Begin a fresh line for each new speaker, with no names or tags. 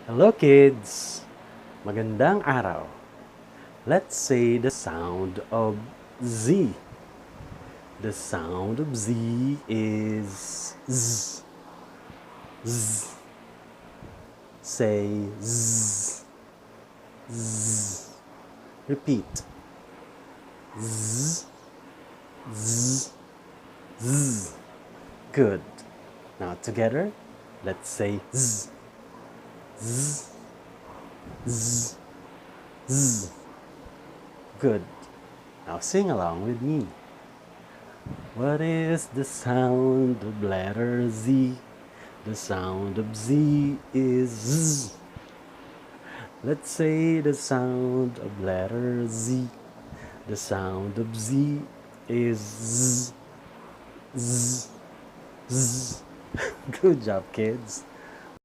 Hello kids! Magandang araw. Let's say the sound of Z. The sound of Z is Z. Z. Say Z. Z. Repeat. Z. Z. Z. Good. Now together, let's say Z. Z. Z. Z. Good. Now sing along with me. What is the sound of letter Z? The sound of Z is Z. Let's say the sound of letter Z. The sound of Z is Z. Z. Z. Good job, kids.